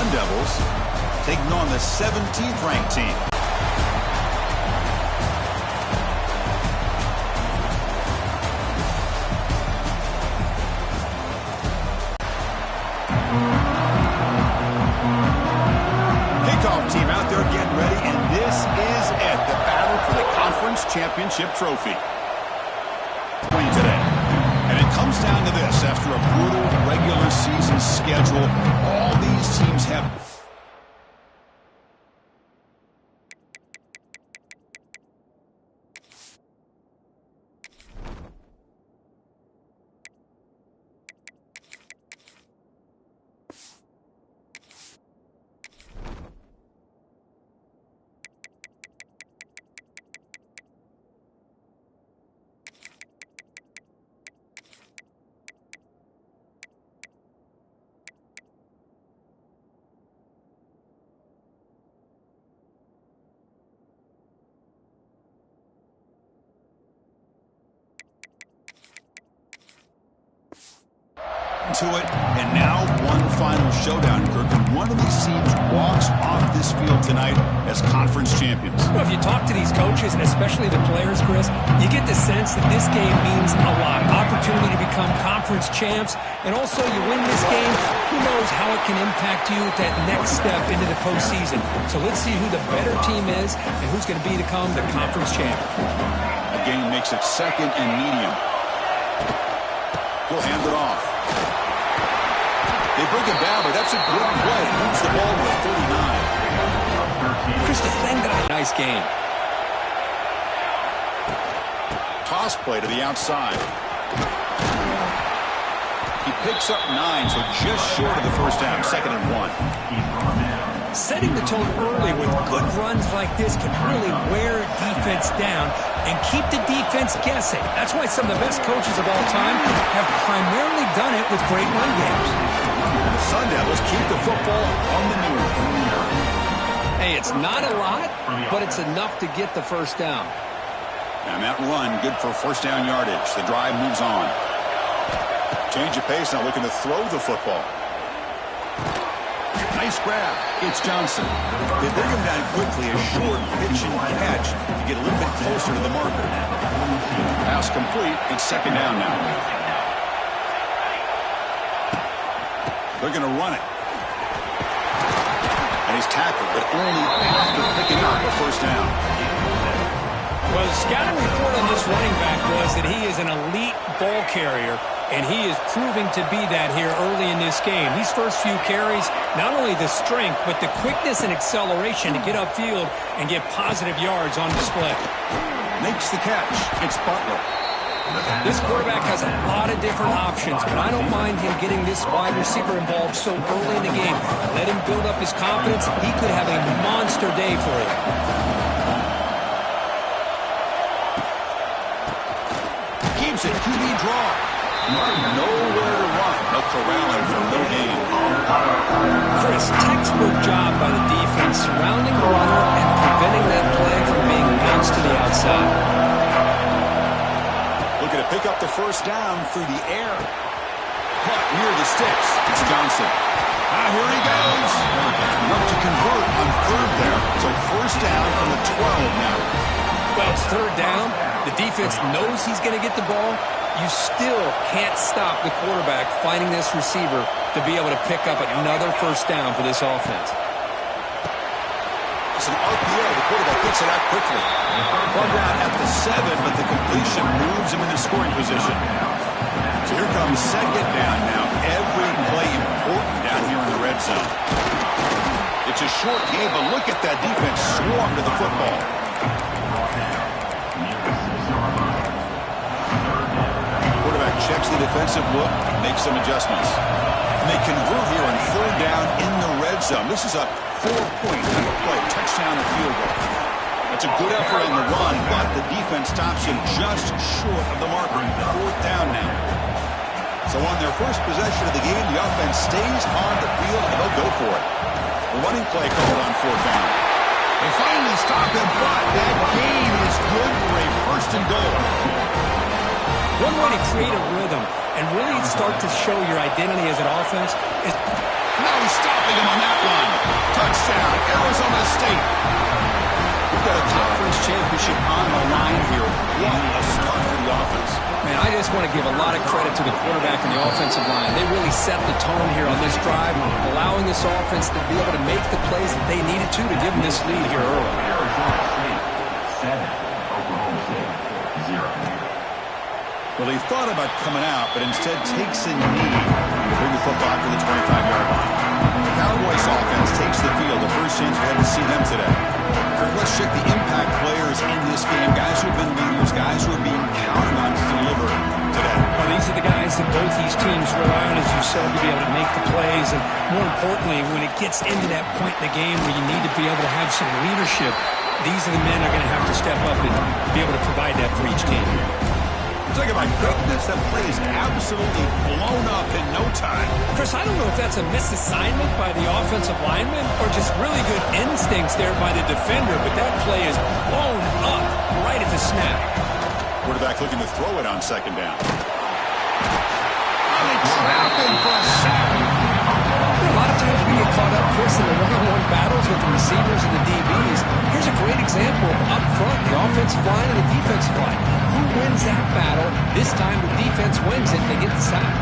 Sun Devils taking on the 17th ranked team. Kickoff team out there getting ready, and this is it, the battle for the conference championship trophy. Today. And it comes down to this. After a brutal regular season schedule, all these teams have... to it, and now one final showdown, Kirk, and one of these teams walks off this field tonight as conference champions. Well, if you talk to these coaches, and especially the players, Chris, you get the sense that this game means a lot. Opportunity to become conference champs, and also you win this game, who knows how it can impact you at that next step into the postseason. So let's see who the better team is and who's going to become the conference champ. The game makes it second and medium. He'll hand it off. They bring him down, but that's a good play. Moves the ball with 39. Chris, the thing that nice game. Toss play to the outside. He picks up 9, so just short of the first down. 2nd and 1. Setting the tone early with good runs like this can really wear defense down and keep the defense guessing. That's why some of the best coaches of all time have primarily done it with great run games. Sun Devils keep the football on the move. Hey, it's not a lot, but it's enough to get the first down. And that run, good for first down yardage. The drive moves on. Change of pace, now looking to throw the football. Nice grab. It's Johnson. They bring him down quickly, a short pitch and catch to get a little bit closer to the marker. Pass complete. It's 2nd down now. They're going to run it. And he's tackled, but only after picking up a first down. Well, the scouting report on this running back was that he is an elite ball carrier, and he is proving to be that here early in this game. These first few carries, not only the strength, but the quickness and acceleration to get upfield and get positive yards on display. Makes the catch. It's Butler. This quarterback has a lot of different options, but I don't mind him getting this wide receiver involved so early in the game. Let him build up his confidence. He could have a monster day for you. Keeps it. QB draw. Nowhere to run. A corralling for no gain. Chris, textbook job by the defense surrounding the runner and preventing that play from being bounced to the outside. Looking to pick up the first down through the air. Caught near the sticks. It's Johnson. Here he goes. Enough to convert on 3rd there. So first down from the 12 now. Well, it's 3rd down. The defense knows he's going to get the ball. You still can't stop the quarterback finding this receiver to be able to pick up another first down for this offense. It's an RPO. The quarterback gets it out quickly. Ball down at the 7, but the completion moves him into scoring position. So here comes 2nd down now. Every play important down here in the red zone. It's a short game, but look at that defense swarm to the football. Quarterback checks the defensive look, makes some adjustments. And they convert here on 3rd down in the red zone. This is a 4-point play, touchdown or field goal. That's a good effort on the run, but the defense stops him just short of the marker. 4th down now. So on their first possession of the game, the offense stays on the field, and they'll go for it. A running play called on 4th down. They finally stop him, but that gain is good for a 1st and goal. One way to create a rhythm and really start to show your identity as an offense is... Now he's stopping him on that line. What a start for the offense. Man, I just want to give a lot of credit to the quarterback and the offensive line. They really set the tone here on this drive, allowing this offense to be able to make the plays that they needed to give them this lead here early. Well, he thought about coming out, but instead takes a knee to bring the football to the 25-yard line. The Cowboys offense takes the field. The first chance we had to see them today. Let's check the impact players in this game. Guys who have been leaders, guys who are being counted on to deliver today. Well, these are the guys that both these teams rely on, as you said, to be able to make the plays. And more importantly, when it gets into that point in the game where you need to be able to have some leadership, these are the men that are going to have to step up and be able to provide that for each team. Look at my goodness, that play is absolutely blown up in no time. Chris, I don't know if that's a misassignment by the offensive lineman or just really good instincts there by the defender, but that play is blown up right at the snap. Quarterback looking to throw it on second down. They trap him for a sack. A lot of times we get caught up, Chris, in the one-on-one battles with the receivers and the DBs. Here's a great example of up front, the offensive line and the defensive line. Who wins that battle? This time the defense wins it. They get the sack.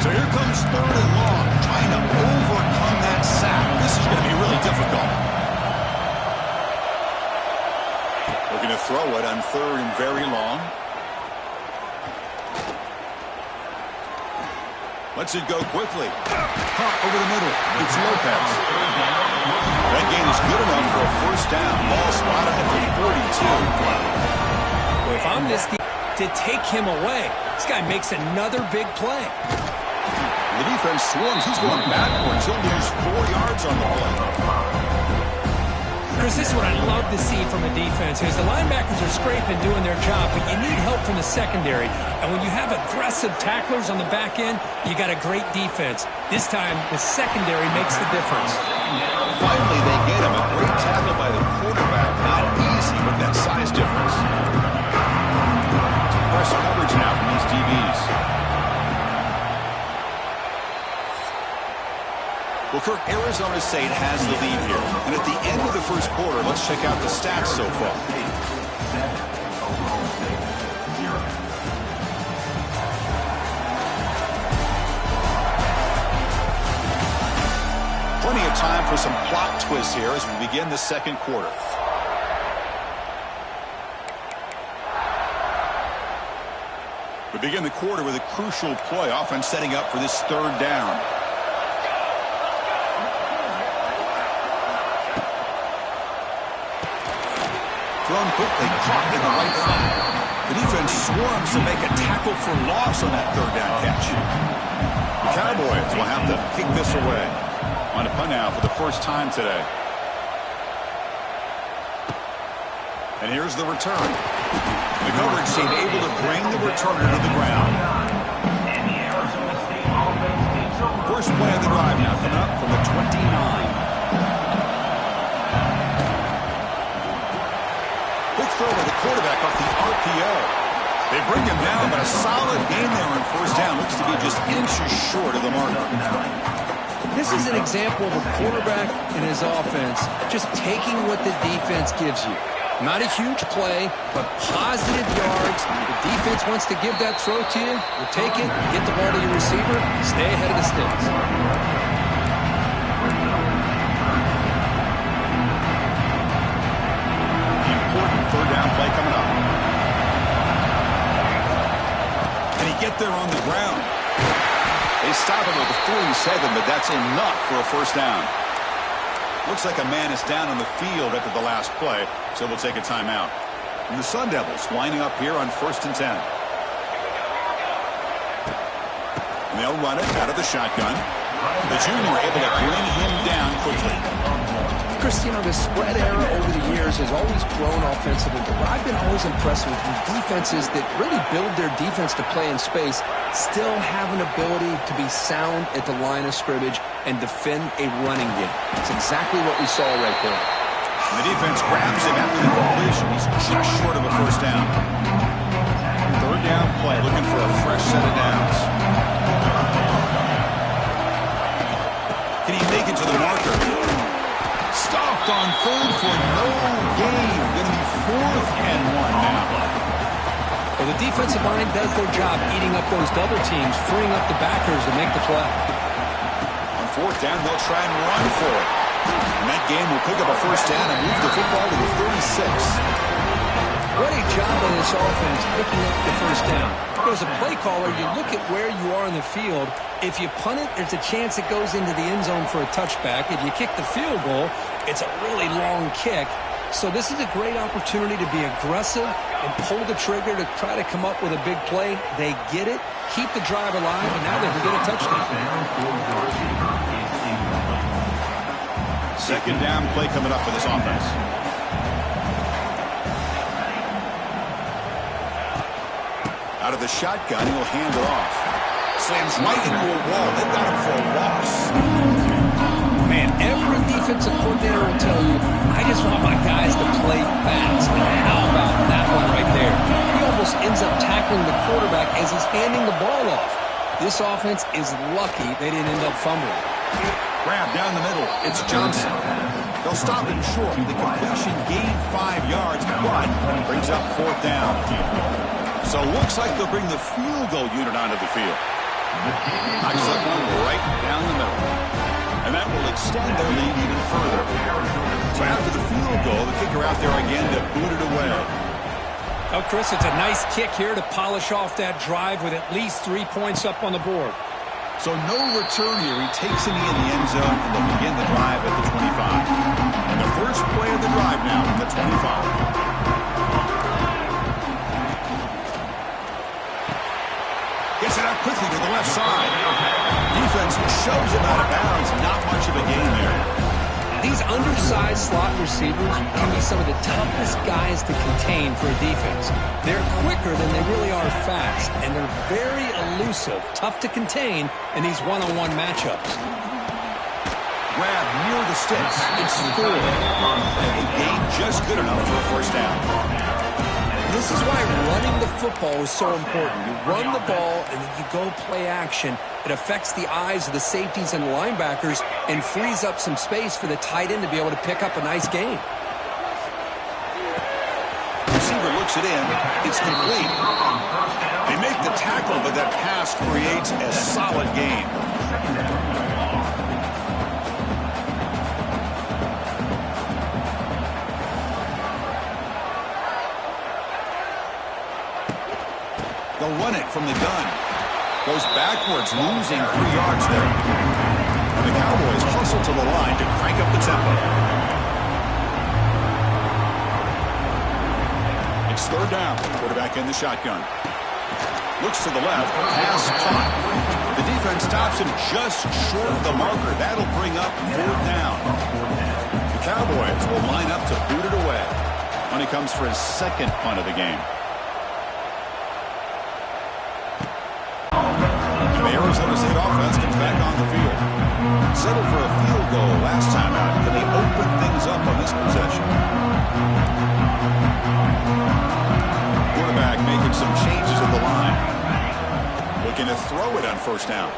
So here comes third and long, trying to overcome that sack. This is going to be really difficult. Looking to throw it on third and very long. Lets it go quickly. Caught over the middle. It's Lopez. That gain is good enough for a first down. Ball spotted at the 42. Well, if I'm this team, to take him away, this guy makes another big play. The defense swarms. He's going backwards. He'll lose 4 yards on the play. Chris, this is what I love to see from a defense is the linebackers are scraping, doing their job, but you need help from the secondary. And when you have aggressive tacklers on the back end, you got a great defense. This time, the secondary makes the difference. Finally, they get him. A great tackle by the quarterback. Not easy with that size difference. Press coverage now from these DBs. Well, Kirk, Arizona State has the lead here. And at the end of the first quarter, let's check out the stats so far. Plenty of time for some plot twists here as we begin the second quarter. We begin the quarter with a crucial play, offense setting up for this third down. Thrown quickly, caught in the right foot. The defense swarms to make a tackle for loss on that third down catch. The Cowboys will have to kick this away. On a punt now for the first time today. And here's the return. The coverage team able to bring the returner to the ground. First play of the drive now coming up from the 29. Throw by the quarterback off the RPO. They bring him down, but a solid gain there on first down. Looks to be just inches short of the mark. This is an example of a quarterback and his offense just taking what the defense gives you. Not a huge play, but positive yards. The defense wants to give that throw to you. You take it, get the ball to your receiver, stay ahead of the sticks. Third down play coming up. And he get there on the ground. They stop him at the 47, but that's enough for a first down. Looks like a man is down on the field after the last play, so we'll take a timeout. And the Sun Devils lining up here on 1st and 10. And they'll run it out of the shotgun. The junior able to bring him down quickly. Chris, you know, the spread era over the years has always grown offensively, but what I've been always impressed with defenses that really build their defense to play in space still have an ability to be sound at the line of scrimmage and defend a running game. It's exactly what we saw right there. And the defense grabs him after the completion. He's just short of a first down. Third down play, looking for a fresh set of downs. third for no gain. Going to be 4th and 1 now. Well, the defensive line does their job eating up those double teams, freeing up the backers to make the play. On 4th down, they'll try and run for it. And that game will pick up a first down and move the football to the 36. What a job on this offense picking up the first down. As a play caller, you look at where you are in the field. If you punt it, there's a chance it goes into the end zone for a touchback. If you kick the field goal, it's a really long kick. So this is a great opportunity to be aggressive and pull the trigger to try to come up with a big play. They get it, keep the drive alive, and now they can get a touchdown. Second down play coming up for this offense. Out of the shotgun, he'll hand it off. Slams right into a wall. They've got him for a loss. Man, every defensive coordinator will tell you, I just want my guys to play fast. And how about that one right there? He almost ends up tackling the quarterback as he's handing the ball off. This offense is lucky they didn't end up fumbling. Grab down the middle. It's Johnson. They'll stop him short. The completion gained 5 yards, but brings up 4th down. So it looks like they'll bring the field goal unit onto the field. Knocks that one right down the middle. And that will extend their lead even further. So after the field goal, the kicker out there again to boot it away. Oh, Chris, it's a nice kick here to polish off that drive with at least 3 points up on the board. So no return here. He takes it in the end zone, and they'll begin the drive at the 25. And the first play of the drive now at the 25. Gets it out quickly to the left side. Defense shoves him out of bounds. Not much of a gain there. These undersized slot receivers can be some of the toughest guys to contain for a defense. They're quicker than they really are fast, and they're very elusive, tough to contain in these one-on-one matchups. Grab near the sticks. It's third. And a gain just good enough for a first down. This is why running the football is so important. You run the ball, and then you go play action. It affects the eyes of the safeties and linebackers and frees up some space for the tight end to be able to pick up a nice gain. Receiver looks it in. It's complete. They make the tackle, but that pass creates a solid gain. They'll run it from the gun. Goes backwards, losing 3 yards there. And the Cowboys hustle to the line to crank up the tempo. It's third down. Quarterback in the shotgun. Looks to the left. Pass caught. The defense stops him just short of the marker. That'll bring up 4th down. The Cowboys will line up to boot it away when he comes for his second punt of the game. Arizona State offense comes back on the field. Settled for a field goal last time out. Can they open things up on this possession? Quarterback making some changes at the line. Looking to throw it on first down.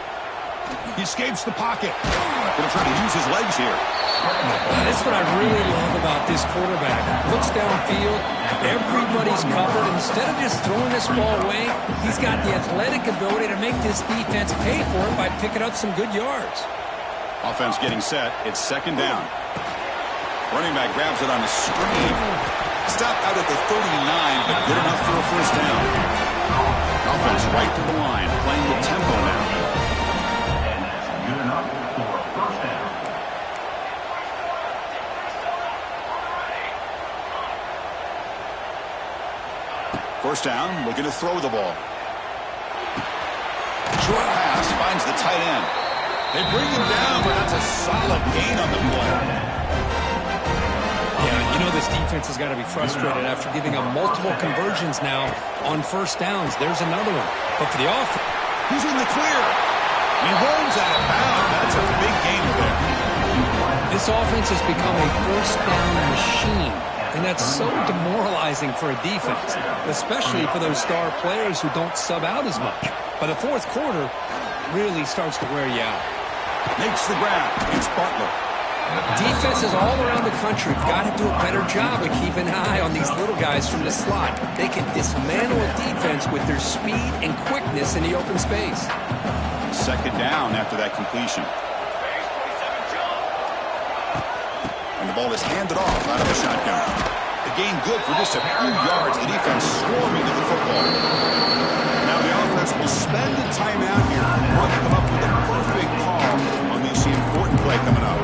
He escapes the pocket. Going to try to use his legs here. That's what I really love about this quarterback. Looks downfield, everybody's covered. Instead of just throwing this ball away, he's got the athletic ability to make this defense pay for it by picking up some good yards. Offense getting set. It's second down. Running back grabs it on the screen. Stop out at the 39, but good enough for a first down. Offense right to the line, playing with tempo now. Good enough for a first down. First down, looking to throw the ball. Short pass finds the tight end. They bring him down, but that's a solid gain on the play. Yeah, you know this defense has got to be frustrated after giving up multiple conversions now on first downs. There's another one. But for the offense, he's in the clear. He rolls out of bounds. That's a big gain there. This offense has become a first down machine. And that's so demoralizing for a defense, especially for those star players who don't sub out as much. But the fourth quarter really starts to wear you out. Makes the grab. It's Butler. Defenses all around the country have got to do a better job of keeping an eye on these little guys from the slot. They can dismantle a defense with their speed and quickness in the open space. Second down after that completion. And the ball is handed off out of the shotgun. The gain good for just a few yards. The defense swarming to the football. Now the offense will spend the timeout here. Want to come up with a perfect call on this important play coming up.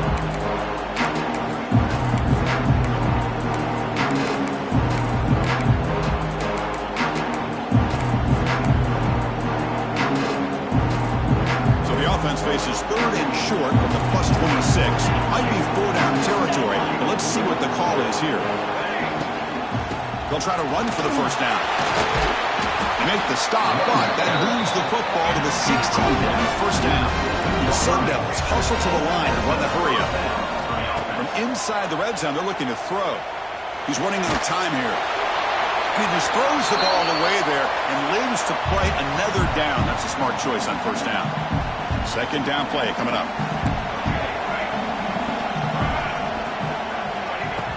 So the offense faces third and short from the +26. It might be 4-down territory, but let's see what the call is here. They'll try to run for the first down. They make the stop, but that moves the football to the 16-yard first down. The Sun Devils hustle to the line and run the hurry-up. From inside the red zone, they're looking to throw. He's running out of time here. And he just throws the ball away there and lives to play another down. That's a smart choice on first down. Second down play coming up.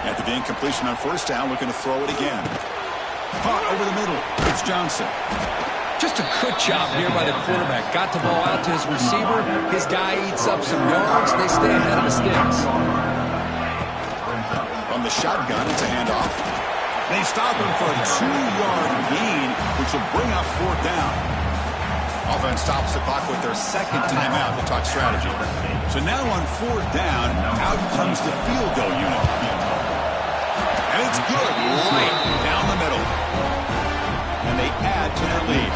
After the incompletion on first down, looking to throw it again. Caught over the middle. It's Johnson. Just a good job here by the quarterback. Got the ball out to his receiver. His guy eats up some yards. They stay ahead of the sticks. On the shotgun, it's a handoff. They stop him for a 2-yard gain, which will bring up fourth down. Offense stops the clock with their second timeout to talk strategy. So now on fourth down, out comes the field goal unit. And it's good right down the middle. And they add to their lead.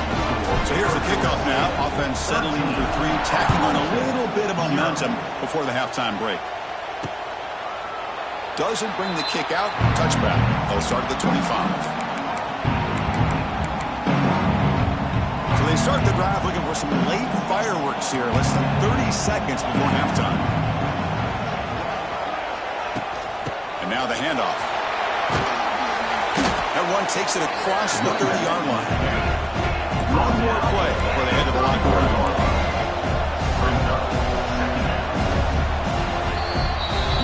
So here's the kickoff now. Offense settling for three, tacking on a little bit of momentum before the halftime break. Doesn't bring the kick out. Touchback. They'll start at the 25. So they start the drive looking for some late fireworks here. Less than 30 seconds before halftime. And now the handoff. That one takes it across the 30-yard line. One more play before they head to the locker room.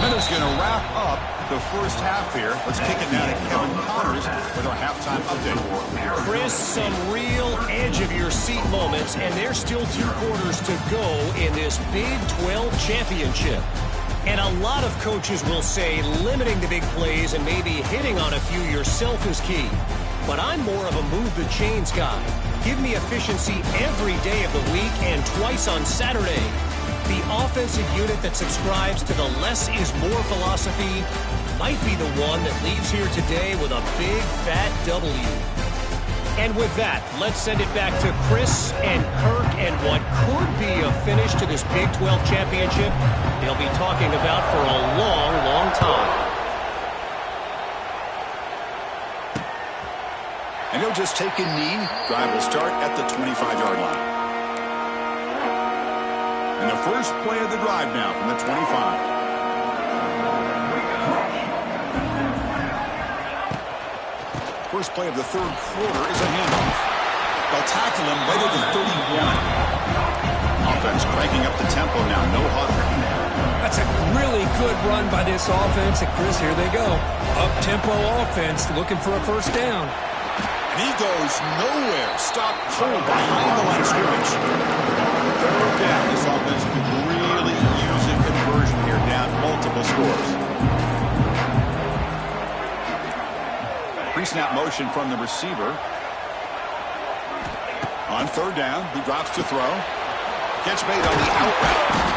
Minutes going to wrap up the first half here. Let's kick it now to Kevin Connors with our halftime update. Chris, some real edge-of-your-seat moments, and there's still 2 quarters to go in this Big 12 championship. And a lot of coaches will say limiting the big plays and maybe hitting on a few yourself is key. But I'm more of a move-the-chains guy. Give me efficiency every day of the week and twice on Saturday. The offensive unit that subscribes to the less is more philosophy might be the one that leaves here today with a big, fat W. And with that, let's send it back to Chris and Kirk and what could be a finish to this Big 12 championship they'll be talking about for a long, long time. And he'll just take a knee. Drive will start at the 25-yard line. And the first play of the drive now from the 25. First play of the third quarter is a handoff. They'll tackle him right at the 31. Offense cranking up the tempo now. No huddle. That's a really good run by this offense. And Chris, here they go. Up-tempo offense looking for a first down. And he goes nowhere. Stop cold behind the line of scrimmage. Third down. This offense could really use a conversion here. Down multiple scores. Pre-snap motion from the receiver. On third down, he drops to throw. Catch made on the out route.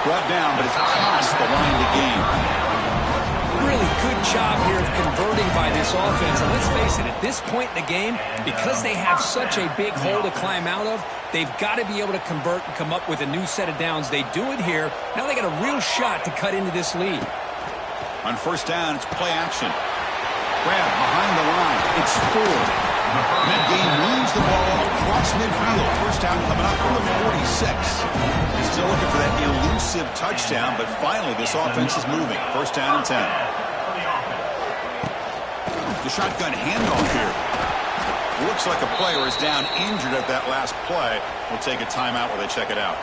Brought down, but it's past the line of the game. Really good job here of converting by this offense. And let's face it, at this point in the game, because they have such a big hole to climb out of, they've got to be able to convert and come up with a new set of downs. They do it here. Now they got a real shot to cut into this lead. On first down, it's play action. Grab behind the line. It's Ford. Mid-game moves the ball across midfield. First down coming up from the 46. He's still looking for that elusive touchdown, but finally this offense is moving. First down and 10. The shotgun handoff here. Looks like a player is down injured at that last play. We'll take a timeout while they check it out.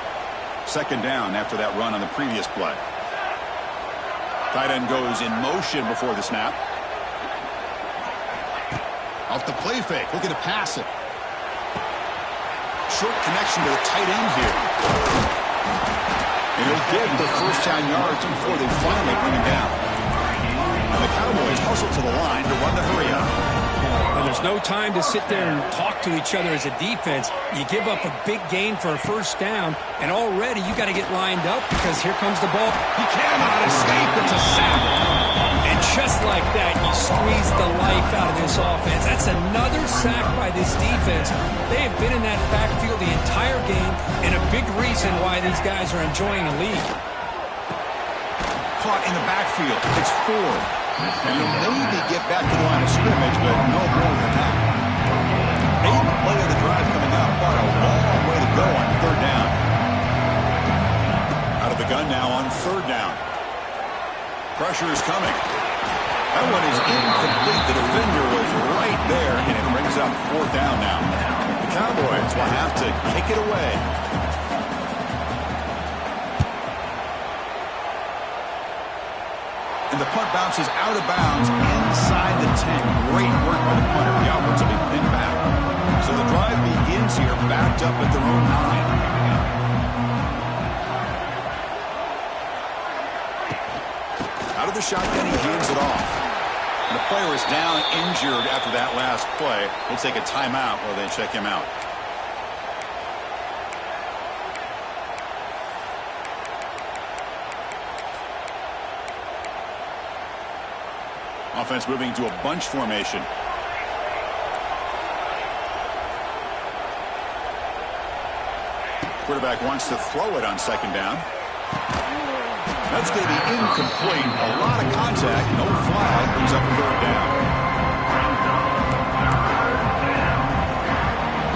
Second down after that run on the previous play. Tight end goes in motion before the snap. Off the play fake, looking to pass it. Short connection to the tight end here. And he'll get the first down yards before they finally bring him down. And the Cowboys hustle to the line to run the hurry up. Well, there's no time to sit there and talk to each other as a defense. You give up a big gain for a first down, and already you got to get lined up because here comes the ball. He cannot escape. It's a sack. And just like that, you squeeze the life out of this offense. That's another sack by this defense. They have been in that backfield the entire game, and a big reason why these guys are enjoying the lead. Caught in the backfield. It's Ford. And he'll maybe get back to the line of scrimmage, but no more than that. 8th play of the drive coming up, but a long way to go on 3rd down. Out of the gun now on 3rd down. Pressure is coming. That one is incomplete. The defender was right there, and it brings up 4th down now. The Cowboys will have to kick it away. And the punt bounces out of bounds inside the 10. Great work by the punter. The offense will be pinned back. So the drive begins here backed up at their own 9. Out of the shotgun, he hands it off. And the player is down injured after that last play. We'll take a timeout while they check him out. Offense moving to a bunch formation. Quarterback wants to throw it on 2nd down. That's going to be incomplete. A lot of contact. No flag. Brings up 3rd down.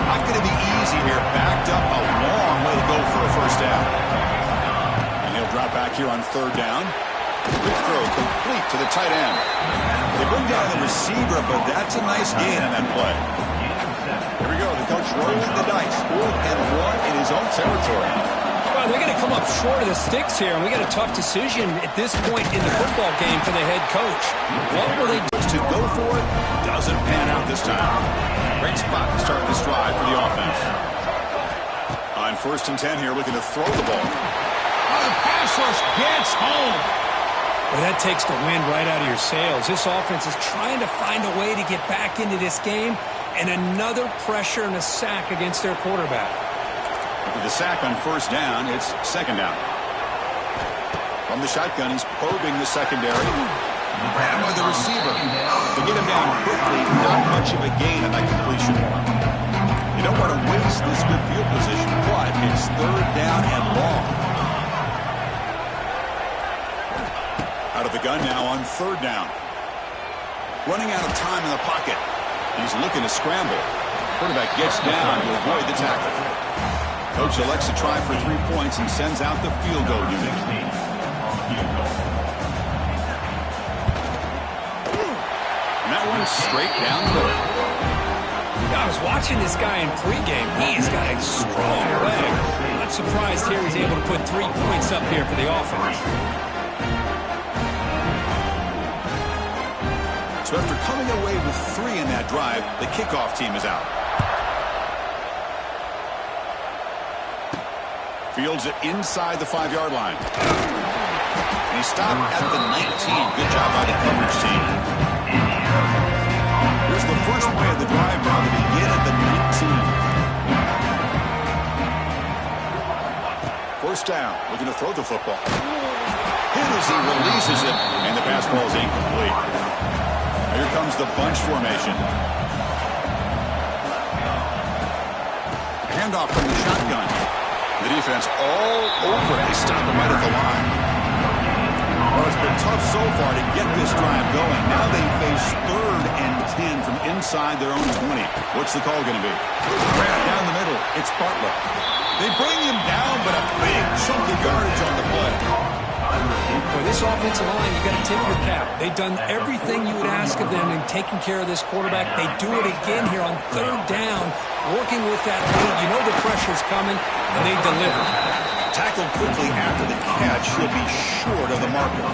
Not going to be easy here. Backed up a long way to go for a first down. And he'll drop back here on 3rd down. Quick throw complete to the tight end. They bring down the receiver, but that's a nice gain on that play. Here we go. The coach rolling the dice. 4th and 1 in his own territory. Well, they're going to come up short of the sticks here, and we got a tough decision at this point in the football game for the head coach. What will they do? To go for it doesn't pan out this time. Great spot to start this drive for the offense. On 1st and 10 here, looking to throw the ball. Oh, the pass rush gets home. Well, that takes the wind right out of your sails. This offense is trying to find a way to get back into this game, and another pressure and a sack against their quarterback. With the sack on 1st down, it's 2nd down. From the shotgun, he's probing the secondary. And with the receiver. To get him down quickly, not much of a gain on that completion. You don't want to waste this good field position, but it's 3rd down and long. Out of the gun now on 3rd down. Running out of time in the pocket. He's looking to scramble. Quarterback gets down to avoid the tackle. Coach elects to try for 3 points and sends out the field goal unit. And that one's straight down the middle. I was watching this guy in pregame. He's got a strong leg. Not surprised here he's able to put 3 points up here for the offense. So after coming away with 3 in that drive, the kickoff team is out. Fields it inside the 5-yard line. And he stopped at the 19. Good job by the coverage team. Here's the first play of the drive now to begin at the 19. First down, looking to throw the football. Hit as he releases it, and the pass ball is incomplete. Here comes the bunch formation. Handoff from the shotgun. The defense all over it. They stop him right at the line. Well, it's been tough so far to get this drive going. Now they face 3rd and 10 from inside their own 20. What's the call going to be? Grab down the middle. It's Bartlett. They bring him down, but a big chunk of yardage on the play. For this offensive line, you got to tip your cap. They've done everything you would ask of them in taking care of this quarterback. They do it again here on 3rd down, working with that lead. You know the pressure's coming, and they deliver. Tackled quickly after the catch. He'll be short of the marker.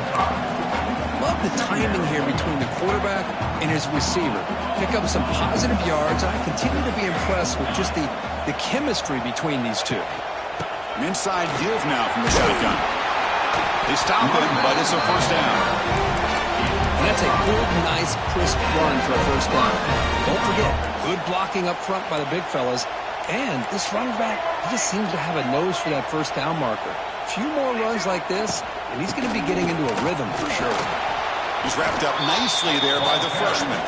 the timing here between the quarterback and his receiver. Pick up some positive yards, and I continue to be impressed with just the chemistry between these two. An inside give now from the shotgun. They stop him, but it's a first down. And that's a good, nice, crisp run for a first down. Don't forget, good blocking up front by the big fellas. And this running back, he just seems to have a nose for that first down marker. A few more runs like this, and he's going to be getting into a rhythm for sure. He's wrapped up nicely there by the freshman.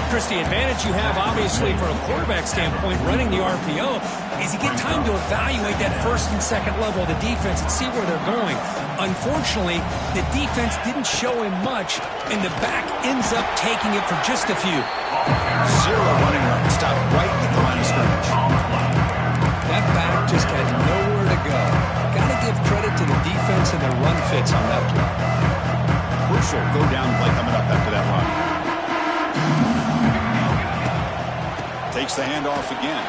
Chris, the advantage you have, obviously, from a quarterback standpoint, running the RPO, is you get time to evaluate that first and second level of the defense and see where they're going. Unfortunately, the defense didn't show him much, and the back ends up taking it for just a few. Zero running room. Stopped right at the line of scrimmage. That back just had nowhere to go. Got to give credit to the defense and their run fits on that play. Crucial go down play coming up after that run. Takes the handoff again.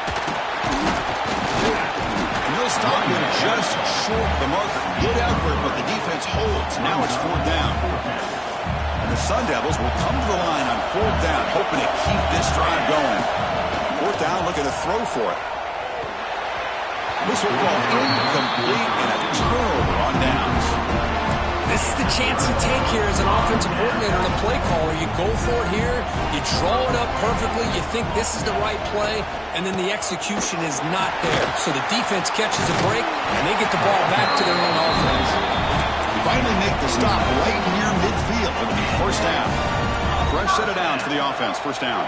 And they'll stop him just short of the marker. Good effort, but the defense holds. Now it's fourth down. And the Sun Devils will come to the line on fourth down, hoping to keep this drive going. Fourth down, looking to throw for it. This will ball incomplete and a turnover on downs. This is the chance you take here as an offensive coordinator and a play caller. You go for it here, you draw it up perfectly, you think this is the right play, and then the execution is not there. So the defense catches a break, and they get the ball back to their own offense. They finally make the stop right near midfield. It'll be first down. Fresh set of downs for the offense. First down.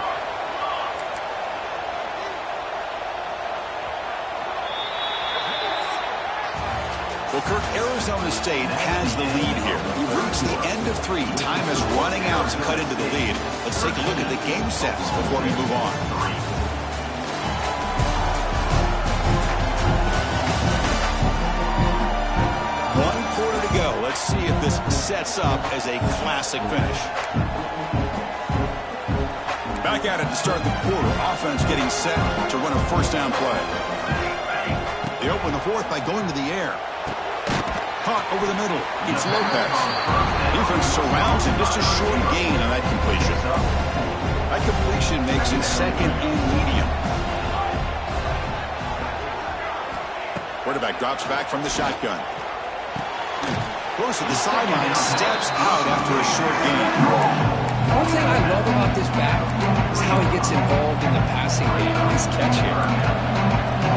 Well, Kirk, Arizona State has the lead here. We've reached the end of three. Time is running out to cut into the lead. Let's take a look at the game sets before we move on. One quarter to go. Let's see if this sets up as a classic finish. Back at it to start the quarter. Offense getting set to run a first down play. They open the fourth by going to the air. Caught over the middle. It's Lopez. Defense surrounds him. Just a short gain on that completion. That completion makes it second and medium. Quarterback drops back from the shotgun. Goes to the sideline. Steps out after a short gain. One thing I love about this back is how he gets involved in the passing game. Nice catch here.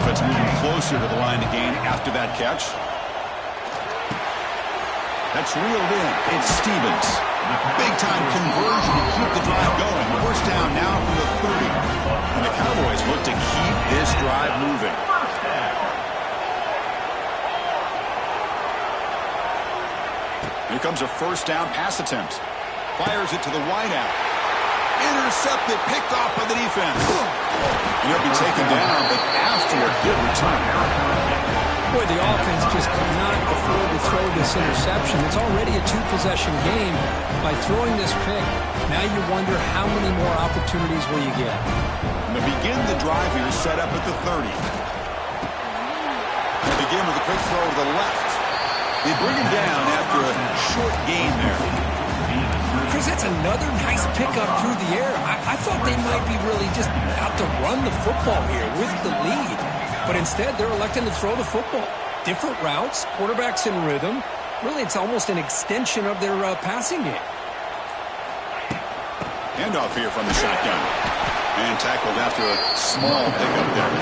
Offense moving closer to the line to gain after that catch. That's reeled in. It's Stevens. Big-time conversion to keep the drive going. First down now from the 30. And the Cowboys look to keep this drive moving. Here comes a first down pass attempt. Fires it to the wideout. Intercepted, picked off by the defense. He'll be taken down, but after a good return. Boy, the offense just could not afford to throw this interception. It's already a two-possession game. By throwing this pick, now you wonder how many more opportunities will you get. And to begin the drive here, set up at the 30. They begin with a quick throw to the left. They bring him down after a short gain there. Chris, that's another nice pickup through the air. I thought they might be really just out to run the football here with the lead. But instead, they're electing to throw the football. Different routes, quarterbacks in rhythm. Really, it's almost an extension of their passing game. Handoff here from the shotgun. And tackled after a small pickup there.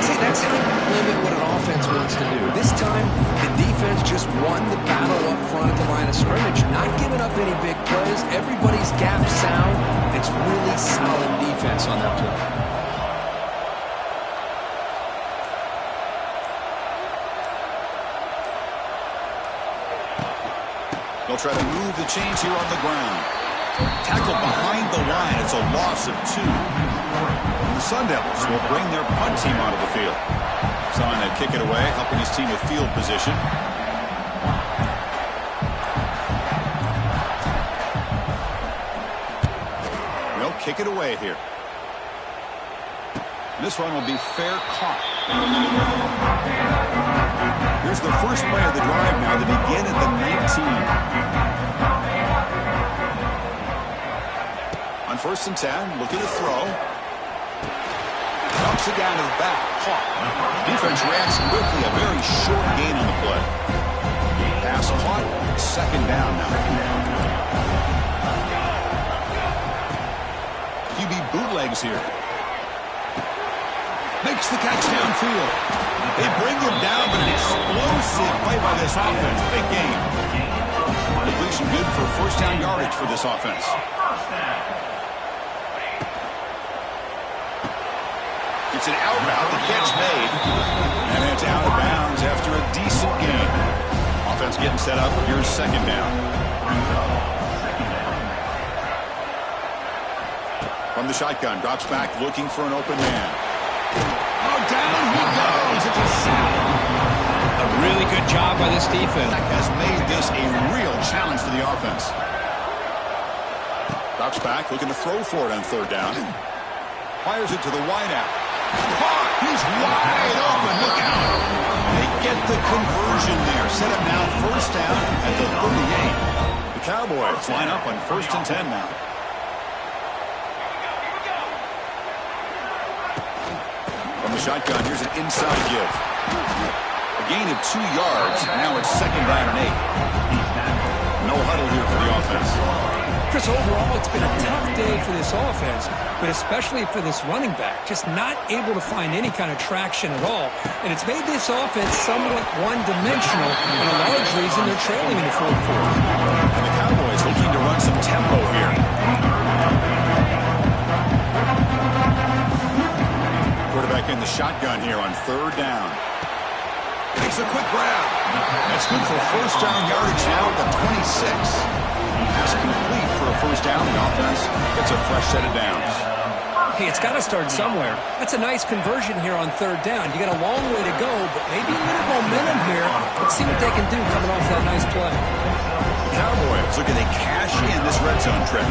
See, that's how you limit what an offense wants to do. This time, the defense just won the battle up front at the line of scrimmage. Not giving up any big plays. Everybody's gap sound. It's really solid defense on that play. They'll try to move the chains here on the ground. Tackled behind the line. It's a loss of 2. And the Sun Devils will bring their punt team onto the field. Trying to kick it away, helping his team with field position. They'll kick it away here. This one will be fair caught. Here's the first play of the drive now to begin at the 19. first and 10, looking to throw. Dumps it down to the back. Caught. Defense reacts quickly. A very short gain on the play. Pass caught. Second down now. QB bootlegs here. Makes the catch downfield. They bring him down, but an explosive play by this offense. Big game. Completion good for first down yardage for this offense. It's an out route. The catch made. And it's out of bounds after a decent gain. Offense getting set up. Here's second down. From the shotgun. Drops back looking for an open man. Oh, down he goes. It's a sack. A really good job by this defense. Has made this a real challenge for the offense. Drops back, looking to throw for it on third down. Fires it to the wideout. He's wide open. Look out. They get the conversion there. Set up now first down at the 38. The Cowboys line up on first and 10 now. From the shotgun, here's an inside give. A gain of 2 yards. Now it's second down and 8. No huddle here for the offense. Chris, overall, it's been a tough day for this offense, but especially for this running back. Just not able to find any kind of traction at all. And it's made this offense somewhat one-dimensional, and a large reason they're trailing in the fourth quarter. And the Cowboys looking to run some tempo here. Quarterback in the shotgun here on third down. Makes a quick grab. That's good for first down yardage now at the 26. Pass complete for a first down. The offense gets a fresh set of downs. Hey, it's got to start somewhere. That's a nice conversion here on third down. You got a long way to go, but maybe a little momentum here. Let's see what they can do coming off that nice play. The Cowboys looking to cash in this red zone trip.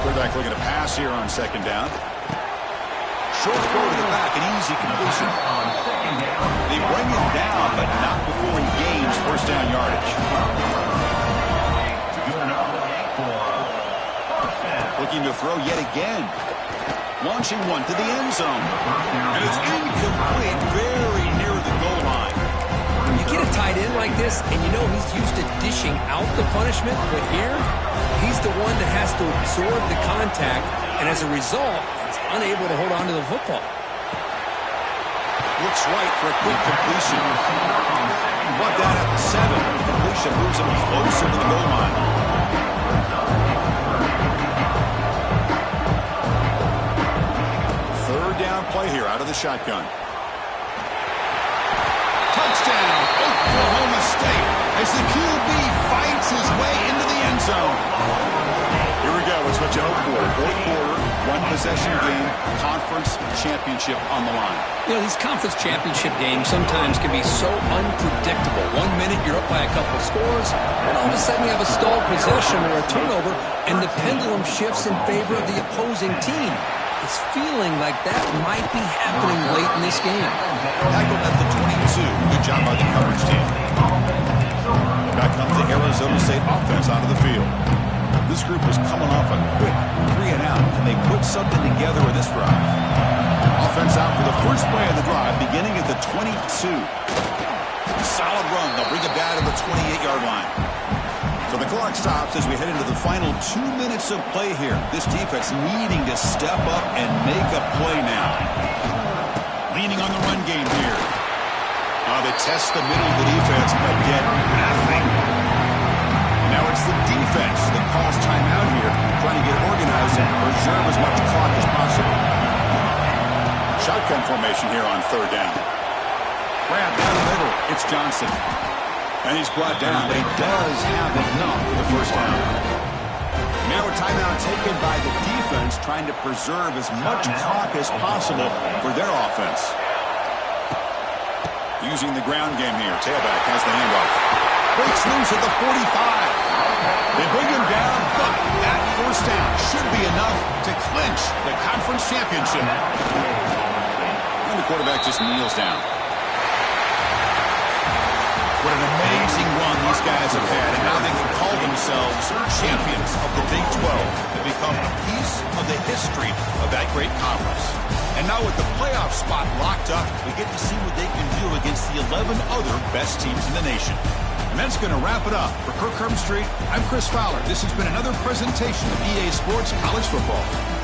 Quarterback looking to pass here on second down. Short throw to the back, an easy completion. They bring him down, but not before he gains first down yardage. Looking to throw yet again. Launching one to the end zone. And it's incomplete, very near the goal line. You get a tight end like this, and you know he's used to dishing out the punishment, but here, he's the one that has to absorb the contact, and as a result, he's unable to hold on to the football. Looks right for a quick completion. Brought down at the 7. Completion moves him closer to the goal line. Third down play here out of the shotgun. Touchdown, Oklahoma State, as the QB fights his way into the end zone. Here we go. Let's switch it over. Fourth quarter, one possession game, conference championship on the line. You know, these conference championship games sometimes can be so unpredictable. 1 minute you're up by a couple scores, and all of a sudden you have a stalled possession or a turnover, and the pendulum shifts in favor of the opposing team. It's feeling like that might be happening late in this game. Tackled at the 22. Good job by the coverage team. Back comes the Arizona State offense onto the field. This group was coming off a quick 3 and out, and they put something together with this drive. Offense out for the first play of the drive, beginning at the 22. Solid run. They'll bring it down to the 28-yard line. So the clock stops as we head into the final 2 minutes of play here. This defense needing to step up and make a play now. Leaning on the run game here. They test the middle of the defense, but get nothing. Now it's the defense that calls timeout here, trying to get organized and preserve as much clock as possible. Shotgun formation here on third down. Grab down the middle. It's Johnson. And he's brought down, but he does have enough for the first down. Now a timeout taken by the defense, trying to preserve as much clock as possible for their offense. Using the ground game here. Tailback has the handoff. Breaks loose at the 45. They bring him down, but that first down should be enough to clinch the conference championship. And the quarterback just kneels down. What an amazing run these guys have had, and now they can call the themselves champions of the Big 12 and become a piece of the history of that great conference. And now with the playoff spot locked up, we get to see what they can do against the 11 other best teams in the nation. And that's going to wrap it up. For Kirk Street, I'm Chris Fowler. This has been another presentation of EA Sports College Football.